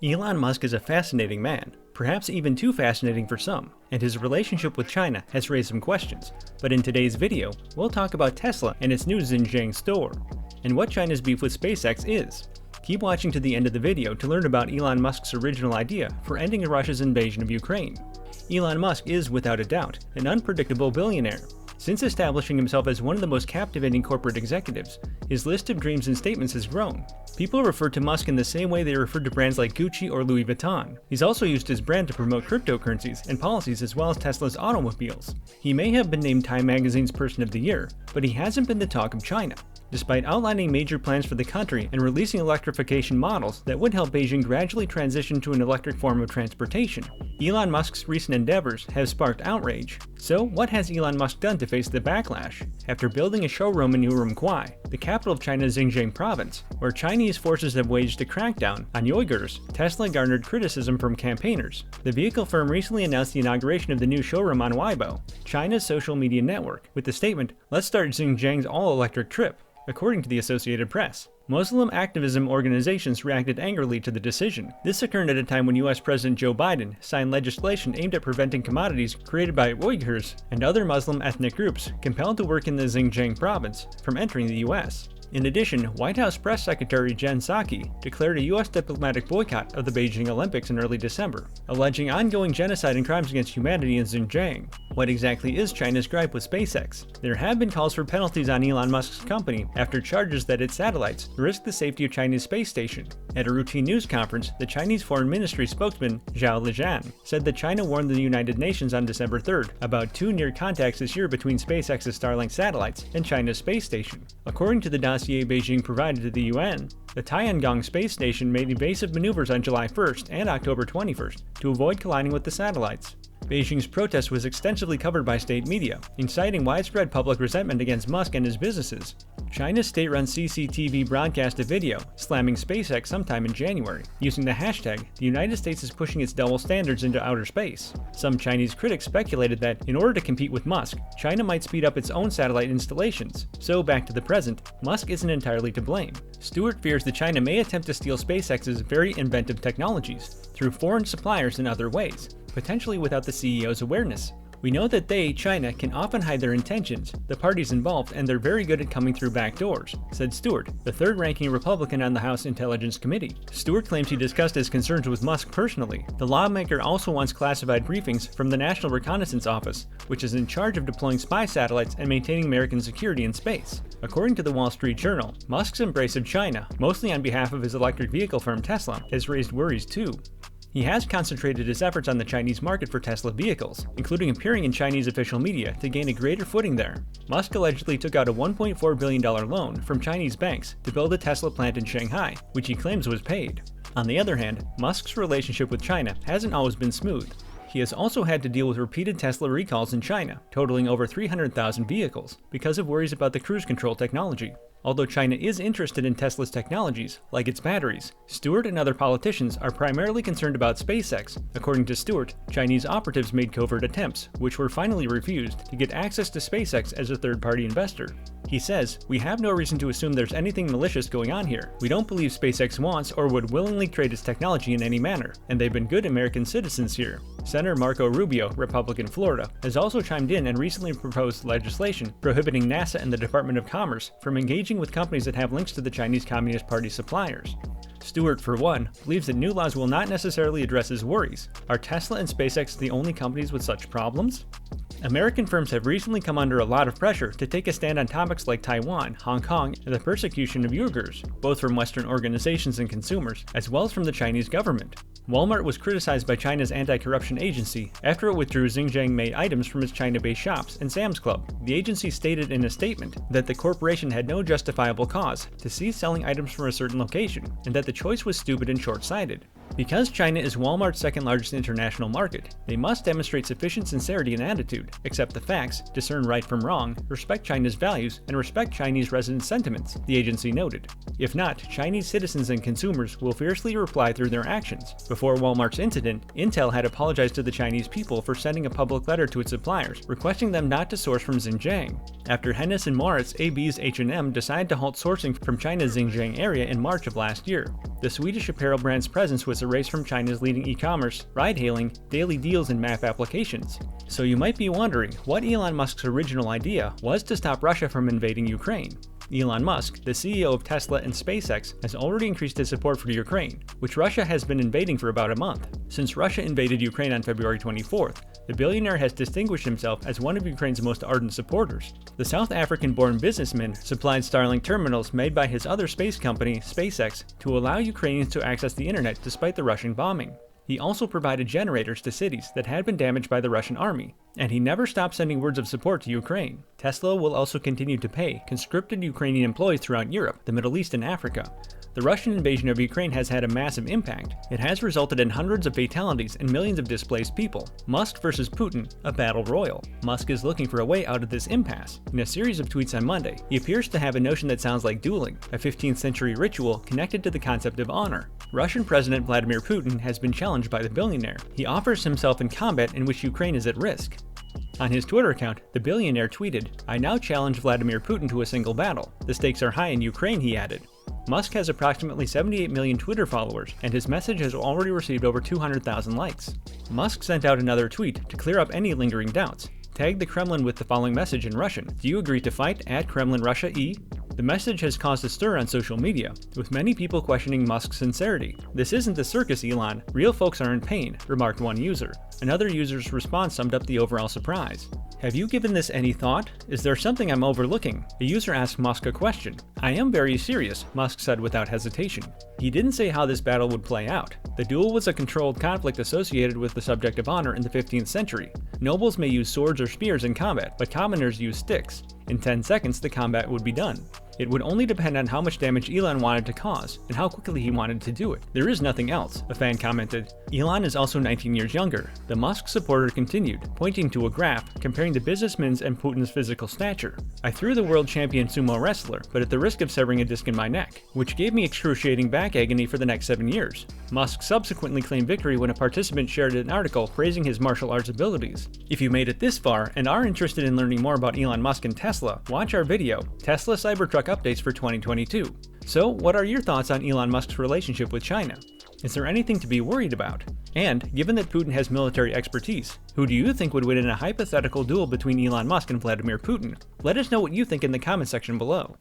Elon Musk is a fascinating man, perhaps even too fascinating for some, and his relationship with China has raised some questions. But in today's video, we'll talk about Tesla and its new Xinjiang store, and what China's beef with SpaceX is. Keep watching to the end of the video to learn about Elon Musk's original idea for ending Russia's invasion of Ukraine. Elon Musk is, without a doubt, an unpredictable billionaire. Since establishing himself as one of the most captivating corporate executives, his list of dreams and statements has grown. People refer to Musk in the same way they refer to brands like Gucci or Louis Vuitton. He's also used his brand to promote cryptocurrencies and policies as well as Tesla's automobiles. He may have been named Time Magazine's Person of the Year, but he hasn't been the talk of China. Despite outlining major plans for the country and releasing electrification models that would help Beijing gradually transition to an electric form of transportation, Elon Musk's recent endeavors have sparked outrage. So, what has Elon Musk done to face the backlash? After building a showroom in Urumqi, the capital of China's Xinjiang province, where Chinese forces have waged a crackdown on Uyghurs, Tesla garnered criticism from campaigners. The vehicle firm recently announced the inauguration of the new showroom on Weibo, China's social media network, with the statement, "Let's start Xinjiang's all-electric trip." According to the Associated Press, Muslim activism organizations reacted angrily to the decision. This occurred at a time when US President Joe Biden signed legislation aimed at preventing commodities created by Uyghurs and other Muslim ethnic groups compelled to work in the Xinjiang province from entering the US. In addition, White House Press Secretary Jen Psaki declared a U.S. diplomatic boycott of the Beijing Olympics in early December, alleging ongoing genocide and crimes against humanity in Xinjiang. What exactly is China's gripe with SpaceX? There have been calls for penalties on Elon Musk's company after charges that its satellites risk the safety of China's space station. At a routine news conference, the Chinese Foreign Ministry spokesman Zhao Lijian said that China warned the United Nations on December 3rd about two near contacts this year between SpaceX's Starlink satellites and China's space station. According to the dossier Beijing provided to the UN, the Tiangong space station made evasive maneuvers on July 1st and October 21st to avoid colliding with the satellites. Beijing's protest was extensively covered by state media, inciting widespread public resentment against Musk and his businesses. China's state-run CCTV broadcast a video slamming SpaceX sometime in January, using the hashtag, "The United States is pushing its double standards into outer space." Some Chinese critics speculated that, in order to compete with Musk, China might speed up its own satellite installations. So, back to the present, Musk isn't entirely to blame. Stewart fears that China may attempt to steal SpaceX's very inventive technologies through foreign suppliers in other ways, potentially without the CEO's awareness. "We know that they, China, can often hide their intentions, the parties involved, and they're very good at coming through back doors," said Stewart, the third-ranking Republican on the House Intelligence Committee. Stewart claims he discussed his concerns with Musk personally. The lawmaker also wants classified briefings from the National Reconnaissance Office, which is in charge of deploying spy satellites and maintaining American security in space. According to the Wall Street Journal, Musk's embrace of China, mostly on behalf of his electric vehicle firm Tesla, has raised worries too. He has concentrated his efforts on the Chinese market for Tesla vehicles, including appearing in Chinese official media to gain a greater footing there. Musk allegedly took out a $1.4 billion loan from Chinese banks to build a Tesla plant in Shanghai, which he claims was paid. On the other hand, Musk's relationship with China hasn't always been smooth. He has also had to deal with repeated Tesla recalls in China, totaling over 300,000 vehicles, because of worries about the cruise control technology. Although China is interested in Tesla's technologies, like its batteries, Stewart and other politicians are primarily concerned about SpaceX. According to Stewart, Chinese operatives made covert attempts, which were finally refused, to get access to SpaceX as a third-party investor. He says, "We have no reason to assume there's anything malicious going on here. We don't believe SpaceX wants or would willingly trade its technology in any manner, and they've been good American citizens here." Senator Marco Rubio, Republican Florida, has also chimed in and recently proposed legislation prohibiting NASA and the Department of Commerce from engaging with companies that have links to the Chinese Communist Party suppliers. Stewart, for one, believes that new laws will not necessarily address his worries. Are Tesla and SpaceX the only companies with such problems? American firms have recently come under a lot of pressure to take a stand on topics like Taiwan, Hong Kong, and the persecution of Uyghurs, both from Western organizations and consumers, as well as from the Chinese government. Walmart was criticized by China's anti-corruption agency after it withdrew Xinjiang-made items from its China-based shops and Sam's Club. The agency stated in a statement that the corporation had no justifiable cause to cease selling items from a certain location, and that the choice was stupid and short-sighted. Because China is Walmart's second-largest international market, they must demonstrate sufficient sincerity and attitude, accept the facts, discern right from wrong, respect China's values, and respect Chinese residents' sentiments, the agency noted. If not, Chinese citizens and consumers will fiercely reply through their actions. Before Walmart's incident, Intel had apologized to the Chinese people for sending a public letter to its suppliers, requesting them not to source from Xinjiang. After Hennes and Mauritz AB's H&M decided to halt sourcing from China's Xinjiang area in March of last year. The Swedish apparel brand's presence was erased from China's leading e-commerce, ride-hailing, daily deals, and map applications. So you might be wondering what Elon Musk's original idea was to stop Russia from invading Ukraine. Elon Musk, the CEO of Tesla and SpaceX, has already increased his support for Ukraine, which Russia has been invading for about a month. Since Russia invaded Ukraine on February 24th, the billionaire has distinguished himself as one of Ukraine's most ardent supporters. The South African-born businessman supplied Starlink terminals made by his other space company, SpaceX, to allow Ukrainians to access the internet despite the Russian bombing. He also provided generators to cities that had been damaged by the Russian army, and he never stopped sending words of support to Ukraine. Tesla will also continue to pay conscripted Ukrainian employees throughout Europe, the Middle East, and Africa. The Russian invasion of Ukraine has had a massive impact. It has resulted in hundreds of fatalities and millions of displaced people. Musk versus Putin, a battle royal. Musk is looking for a way out of this impasse. In a series of tweets on Monday, he appears to have a notion that sounds like dueling, a 15th century ritual connected to the concept of honor. Russian President Vladimir Putin has been challenged by the billionaire. He offers himself in combat in which Ukraine is at risk. On his Twitter account, the billionaire tweeted, "I now challenge Vladimir Putin to a single battle. The stakes are high in Ukraine," he added. Musk has approximately 78 million Twitter followers, and his message has already received over 200,000 likes. Musk sent out another tweet to clear up any lingering doubts. Tagged the Kremlin with the following message in Russian: "Do you agree to fight? @Kremlin Russia E?" The message has caused a stir on social media, with many people questioning Musk's sincerity. "This isn't a circus, Elon. Real folks are in pain," remarked one user. Another user's response summed up the overall surprise. "Have you given this any thought? Is there something I'm overlooking?" A user asked Musk a question. "I am very serious," Musk said without hesitation. He didn't say how this battle would play out. The duel was a controlled conflict associated with the subject of honor in the 15th century. Nobles may use swords or spears in combat, but commoners use sticks. In 10 seconds, the combat would be done. It would only depend on how much damage Elon wanted to cause, and how quickly he wanted to do it. "There is nothing else," a fan commented. Elon is also 19 years younger. The Musk supporter continued, pointing to a graph comparing the businessman's and Putin's physical stature. "I threw the world champion sumo wrestler, but at the risk of severing a disc in my neck, which gave me excruciating back agony for the next 7 years. Musk subsequently claimed victory when a participant shared an article praising his martial arts abilities. If you made it this far and are interested in learning more about Elon Musk and Tesla, watch our video, Tesla Cybertruck Updates for 2022. So, what are your thoughts on Elon Musk's relationship with China? Is there anything to be worried about? And, given that Putin has military expertise, who do you think would win in a hypothetical duel between Elon Musk and Vladimir Putin? Let us know what you think in the comment section below.